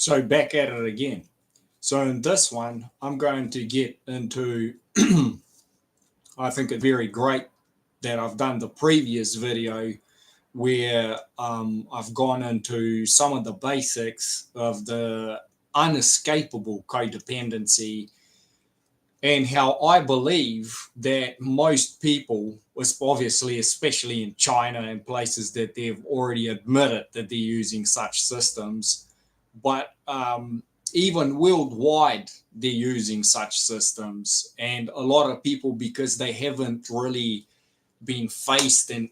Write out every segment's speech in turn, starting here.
So back at it again. So in this one, I'm going to get into, I think it's very great that I've done the previous video where I've gone into some of the basics of the unescapable codependency and how I believe that most people, obviously, especially in China and places that they've already admitted that they're using such systems, but even worldwide, they're using such systems. And a lot of people, because they haven't really been faced and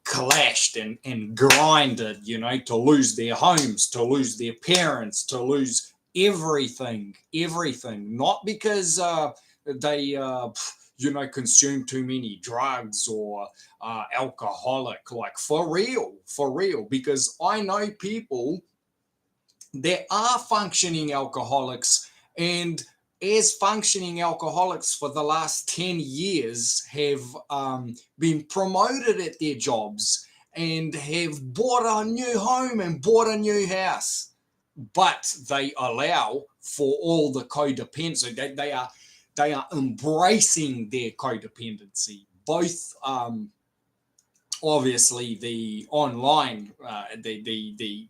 clashed and grinded, to lose their homes, to lose their parents, to lose everything, not because they consume too many drugs or alcoholic, like for real, because I know people that are functioning alcoholics, and as functioning alcoholics for the last 10 years have been promoted at their jobs and have bought a new home and bought a new house, but they allow for all the codependency. They are embracing their codependency, both obviously the online, the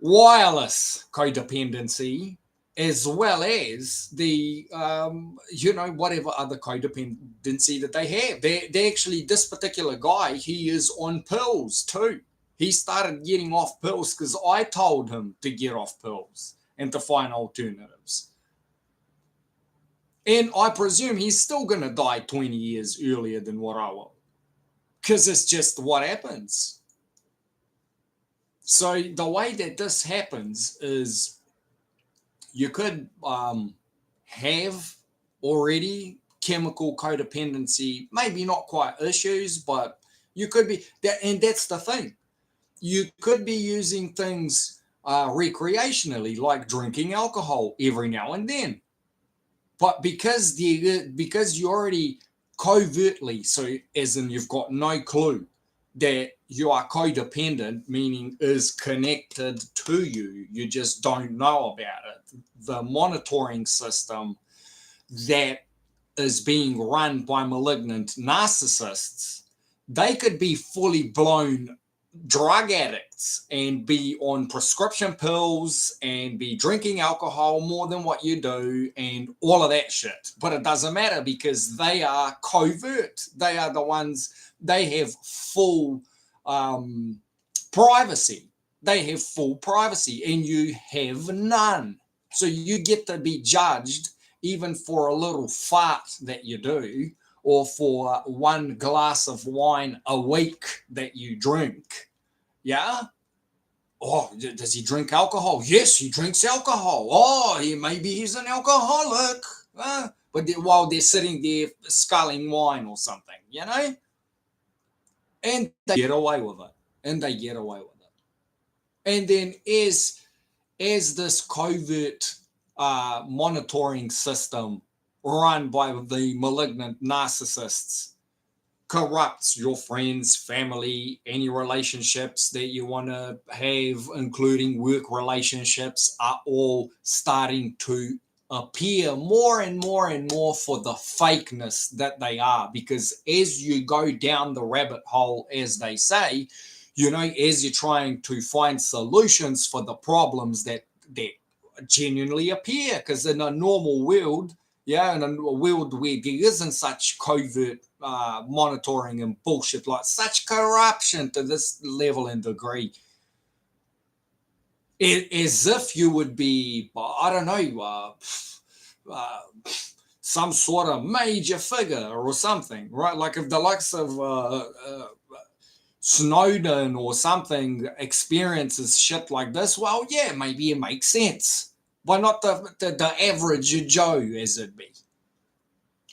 wireless codependency, as well as the whatever other codependency that they have. They actually, this particular guy, he is on pills too. He started getting off pills because I told him to get off pills and to find alternatives. And I presume he's still going to die 20 years earlier than what I will, because it's just what happens. So the way that this happens is you could have already chemical codependency, maybe not quite issues, but you could be that. And that's the thing. You could be using things recreationally, like drinking alcohol every now and then. But because you already covertly, so as in you've got no clue that you are codependent, meaning is connected to you, you just don't know about it. The monitoring system that is being run by malignant narcissists, they could be fully blown drug addicts and be on prescription pills and be drinking alcohol more than what you do and all of that shit. But it doesn't matter because they are covert. They are the ones, they have full privacy. They have full privacy and you have none. So you get to be judged even for a little fart that you do, or for one glass of wine a week that you drink. Yeah? Oh, does he drink alcohol? Yes, he drinks alcohol. Oh, maybe he's an alcoholic. But while they're sitting there sculling wine or something, And they get away with it. And then as this covert monitoring system run by the malignant narcissists corrupts your friends, family, any relationships that you want to have, including work relationships, are all starting to appear more and more for the fakeness that they are. Because as you go down the rabbit hole, as they say, as you're trying to find solutions for the problems that genuinely appear, because in a normal world, in a world where there isn't such covert monitoring and bullshit, like such corruption to this level and degree, as if you would be, I don't know, some sort of major figure or something, right? Like if the likes of Snowden or something experiences shit like this, well, yeah, maybe it makes sense. But not the average Joe, as it be.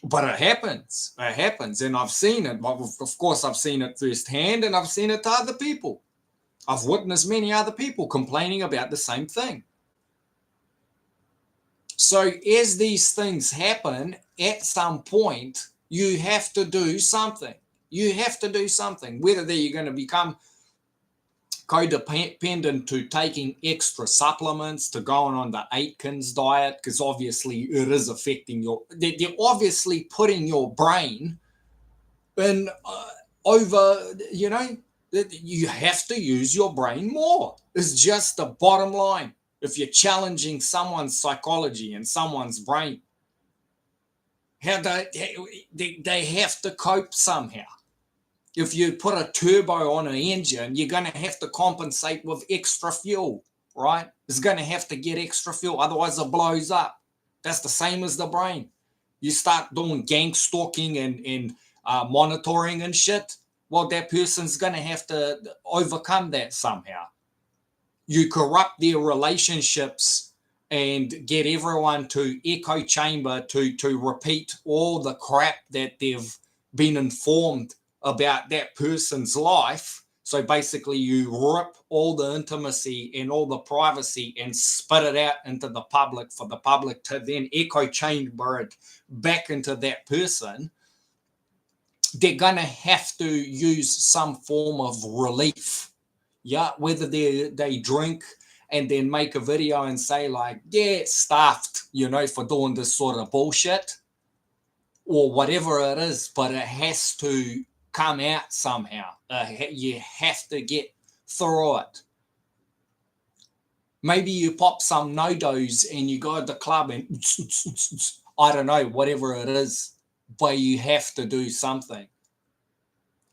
But it happens, and I've seen it. Of course, I've seen it firsthand, and I've seen it to other people. I've witnessed many other people complaining about the same thing. So as these things happen, at some point, you have to do something. Whether you're going to become codependent to taking extra supplements, to going on the Atkins diet, because obviously it is affecting they're obviously putting your brain in over, you have to use your brain more. It's just the bottom line. If you're challenging someone's psychology and someone's brain, how they have to cope somehow. If you put a turbo on an engine, you're going to have to compensate with extra fuel, right? It's going to have to get extra fuel, otherwise it blows up. That's the same as the brain. You start doing gang stalking and monitoring and shit, well, that person's going to have to overcome that somehow. You corrupt their relationships and get everyone to echo chamber to repeat all the crap that they've been informed about that person's life. So basically you rip all the intimacy and all the privacy and spit it out into the public for the public to then echo chamber it back into that person. They're going to have to use some form of relief. Yeah, whether they drink and then make a video and say like, yeah, stuffed, for doing this sort of bullshit or whatever it is, but it has to come out somehow. You have to get through it. Maybe you pop some no-dos and you go to the club and I don't know, whatever it is, but you have to do something.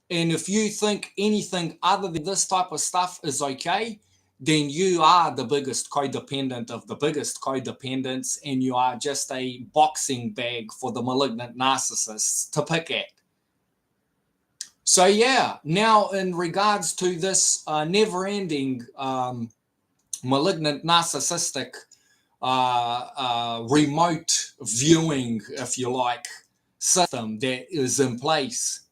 And if you think anything other than this type of stuff is okay, then you are the biggest codependent of the biggest codependents, and you are just a boxing bag for the malignant narcissists to pick at. So yeah, now in regards to this never-ending malignant narcissistic remote viewing, if you like, system that is in place,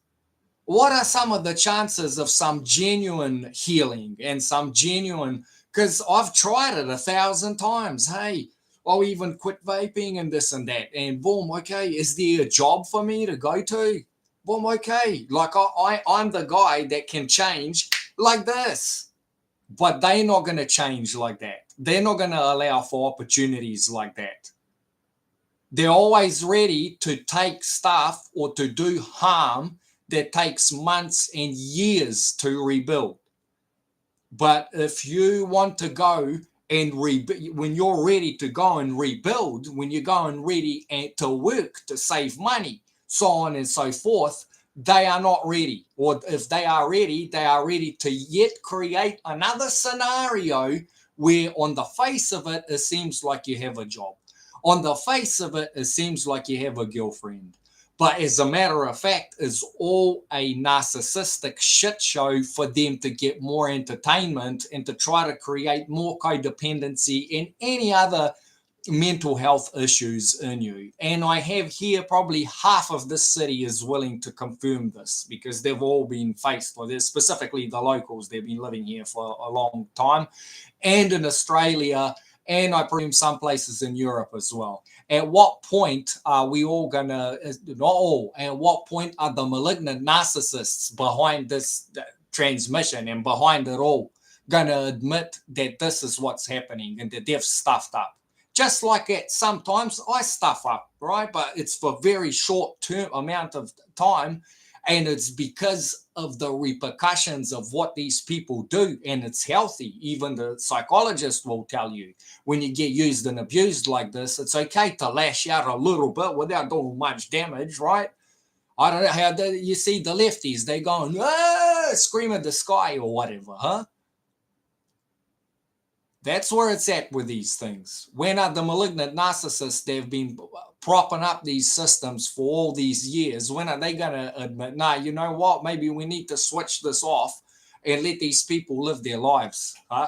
what are some of the chances of some genuine healing and some genuine, because I've tried it 1,000 times. Hey, I'll even quit vaping and this and that, and boom, okay, is there a job for me to go to? Boom, okay, like I'm the guy that can change like this, but they're not going to change like that. They're not going to allow for opportunities like that. They're always ready to take stuff or to do harm that takes months and years to rebuild. But if you want to go and when you're ready to go and rebuild, when you're going ready to work to save money, so on and so forth, they are not ready. Or if they are ready to yet create another scenario where on the face of it, it seems like you have a job. On the face of it, it seems like you have a girlfriend. But as a matter of fact, it's all a narcissistic shit show for them to get more entertainment and to try to create more codependency and any other mental health issues in you. And I have here probably half of this city is willing to confirm this because they've all been faced with this, specifically the locals. They've been living here for a long time, and in Australia, and I presume some places in Europe as well. At what point are we all going to, not all, at what point are the malignant narcissists behind this transmission and behind it all going to admit that this is what's happening and that they've stuffed up? Just like it, sometimes I stuff up, right? But it's for very short-term amount of time, and it's because of the repercussions of what these people do, and it's healthy. Even the psychologist will tell you when you get used and abused like this, it's okay to lash out a little bit without doing much damage, right? I don't know how you see the lefties, they going, scream at the sky or whatever, huh? That's where it's at with these things. When are the malignant narcissists, they've been propping up these systems for all these years, when are they going to admit, nah, you know what, maybe we need to switch this off and let these people live their lives, huh?